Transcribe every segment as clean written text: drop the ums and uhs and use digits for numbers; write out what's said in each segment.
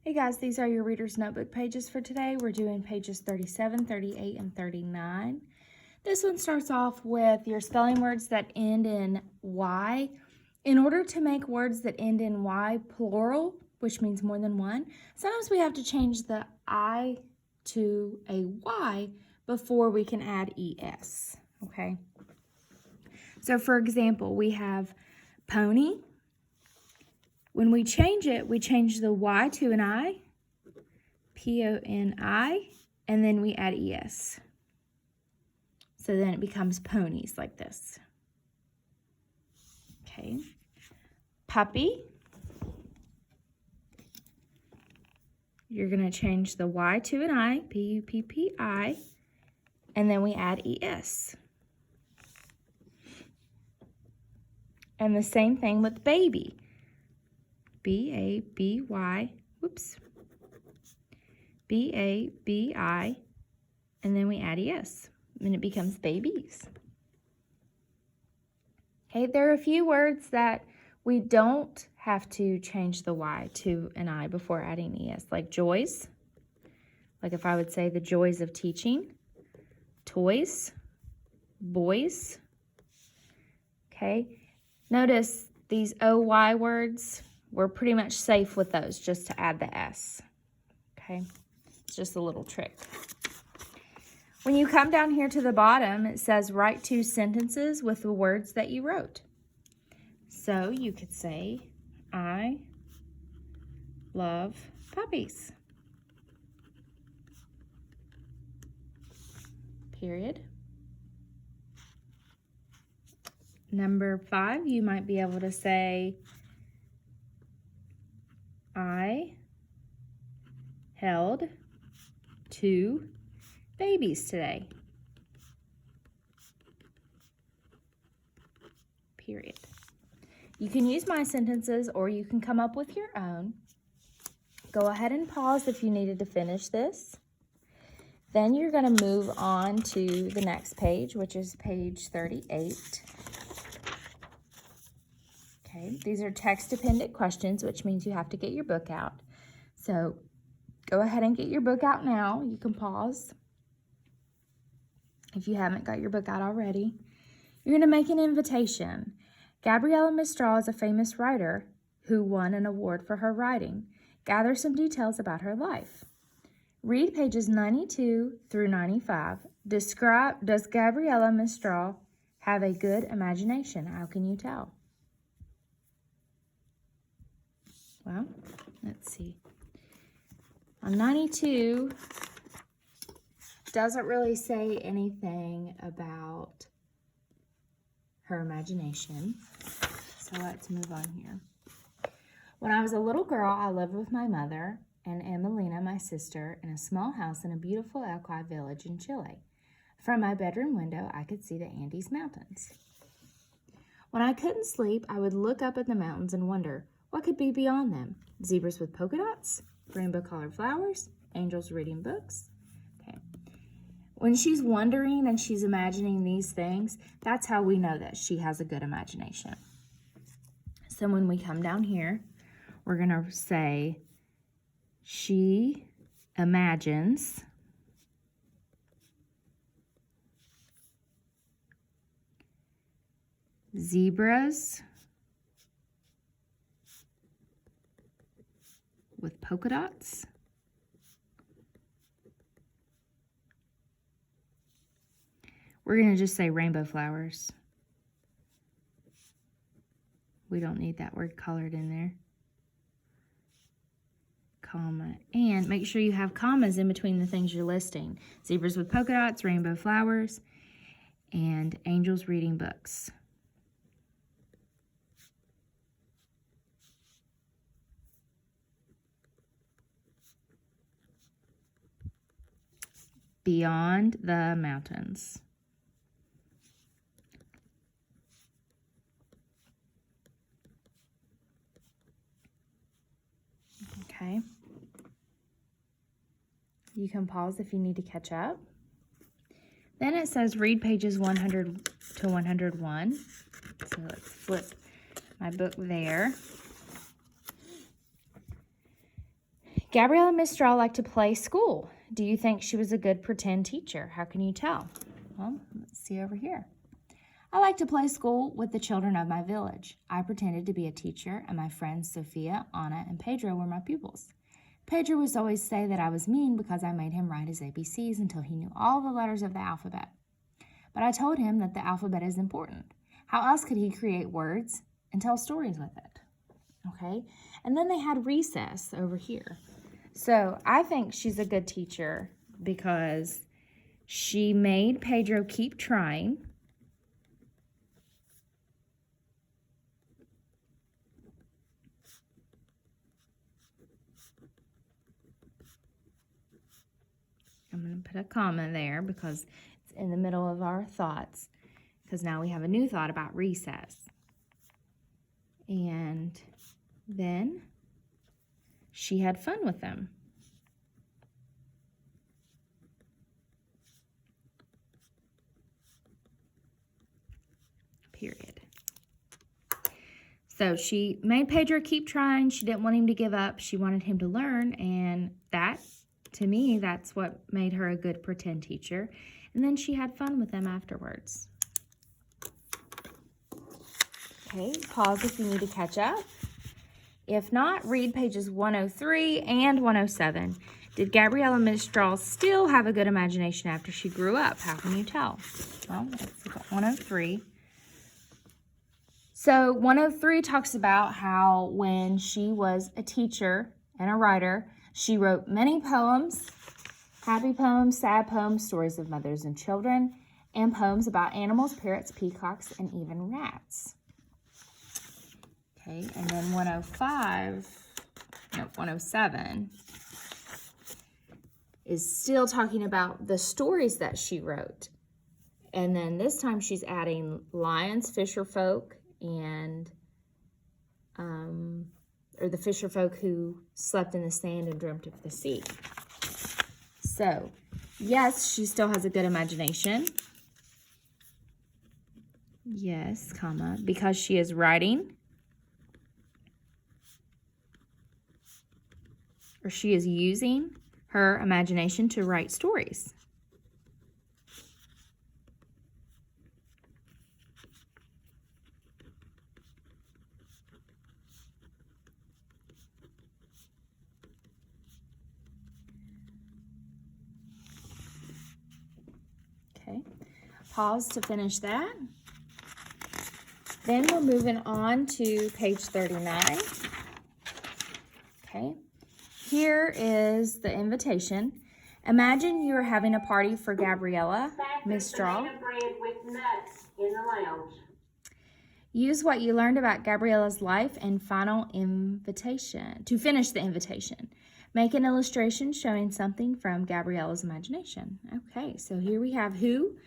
Hey guys, these are your Reader's Notebook pages for today. We're doing pages 37, 38, and 39. This one starts off with your spelling words that end in Y. In order to make words that end in Y plural, which means more than one, sometimes we have to change the I to a Y before we can add ES, okay? So for example, we have pony. When we change it, we change the Y to an I, P-O-N-I, and then we add ES. So then it becomes ponies like this. Okay. Puppy. You're going to change the Y to an I, P-U-P-P-I, and then we add ES. And the same thing with baby. B-A-B-Y, whoops, B-A-B-I, and then we add ES, and it becomes babies. Okay, there are a few words that we don't have to change the Y to an I before adding ES, like joys, like if I would say the joys of teaching, toys, boys. Okay, notice these OY words, we're pretty much safe with those, just to add the S. Okay, it's just a little trick. When you come down here to the bottom, it says write 2 sentences with the words that you wrote. So you could say, I love puppies. Period. Number 5, you might be able to say, I held 2 babies today. Period. You can use my sentences or you can come up with your own. Go ahead and pause if you needed to finish this. Then you're going to move on to the next page, which is page 38. Okay, these are text-dependent questions, which means you have to get your book out. So go ahead and get your book out now. You can pause if you haven't got your book out already. You're going to make an invitation. Gabriela Mistral is a famous writer who won an award for her writing. Gather some details about her life. Read pages 92 through 95. Does Gabriela Mistral have a good imagination? How can you tell? Well, let's see. On 92, doesn't really say anything about her imagination. So let's move on here. When I was a little girl, I lived with my mother and Emelina, my sister, in a small house in a beautiful Alki village in Chile. From my bedroom window, I could see the Andes Mountains. When I couldn't sleep, I would look up at the mountains and wonder what could be beyond them. Zebras with polka dots, rainbow-colored flowers, angels reading books. Okay. When she's wondering and she's imagining these things, that's how we know that she has a good imagination. So when we come down here, we're going to say, she imagines zebras with polka dots. We're going to just say rainbow flowers. We don't need that word colored in there. Comma. And make sure you have commas in between the things you're listing. Zebras with polka dots, rainbow flowers, and angels reading books. Beyond the mountains. Okay. You can pause if you need to catch up. Then it says read pages 100 to 101. So let's flip my book there. Gabriella Mistral liked to play school. Do you think she was a good pretend teacher? How can you tell? Well, let's see over here. I like to play school with the children of my village. I pretended to be a teacher, and my friends Sophia, Anna, and Pedro were my pupils. Pedro would always say that I was mean because I made him write his ABCs until he knew all the letters of the alphabet. But I told him that the alphabet is important. How else could he create words and tell stories with it? Okay, and then they had recess over here. So I think she's a good teacher because she made Pedro keep trying. I'm going to put a comma there because it's in the middle of our thoughts, because now we have a new thought about recess. And then she had fun with them. Period. So she made Pedro keep trying. She didn't want him to give up. She wanted him to learn, and that, to me, that's what made her a good pretend teacher. And then she had fun with them afterwards. Okay, pause if you need to catch up. If not, read pages 103 and 107. Did Gabriella Mistral still have a good imagination after she grew up? How can you tell? Well, let's look at 103. So 103 talks about how when she was a teacher and a writer, she wrote many poems, happy poems, sad poems, stories of mothers and children, and poems about animals, parrots, peacocks, and even rats. Okay, and then 107 is still talking about the stories that she wrote. And then this time she's adding lions, fisher folk, and or the fisher folk who slept in the sand and dreamt of the sea. So, yes, she still has a good imagination. Yes, comma, because she is writing, or she is using her imagination to write stories. Okay, pause to finish that. Then we're moving on to page 39. Okay, here is the invitation. Imagine you're having a party for Gabriella Mistral. Bread with nuts in the lounge. Use what you learned about Gabriella's life and final invitation to finish the invitation. Make an illustration showing something from Gabriella's imagination. Okay, so here we have who,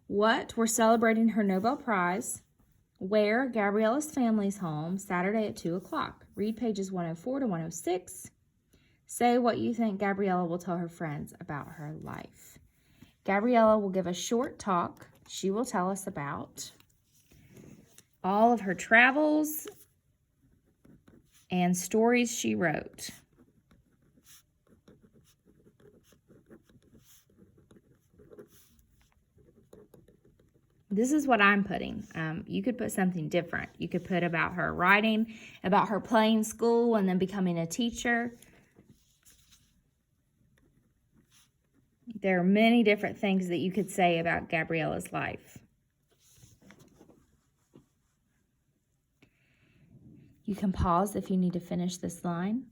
what, we're celebrating her Nobel Prize, where, Gabriella's family's home, Saturday at 2 o'clock. Read pages 104 to 106. Say what you think Gabriella will tell her friends about her life. Gabriella will give a short talk. She will tell us about all of her travels and stories she wrote. This is what I'm putting. You could put something different. You could put about her writing, about her playing school and then becoming a teacher. There are many different things that you could say about Gabriella's life. You can pause if you need to finish this line.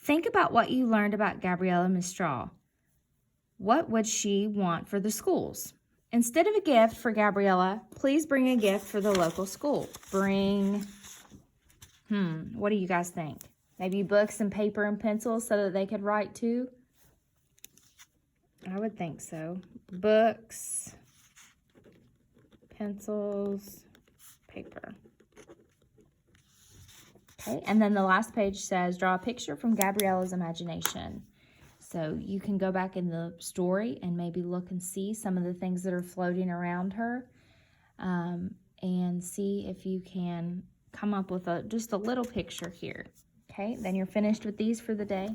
Think about what you learned about Gabriella Mistral. What would she want for the schools? Instead of a gift for Gabriella, please bring a gift for the local school. Bring, what do you guys think? Maybe books and paper and pencils so that they could write too? I would think so. Books, pencils, paper. Okay, and then the last page says, draw a picture from Gabriella's imagination. So you can go back in the story and maybe look and see some of the things that are floating around her, and see if you can come up with just a little picture here. Okay, then you're finished with these for the day.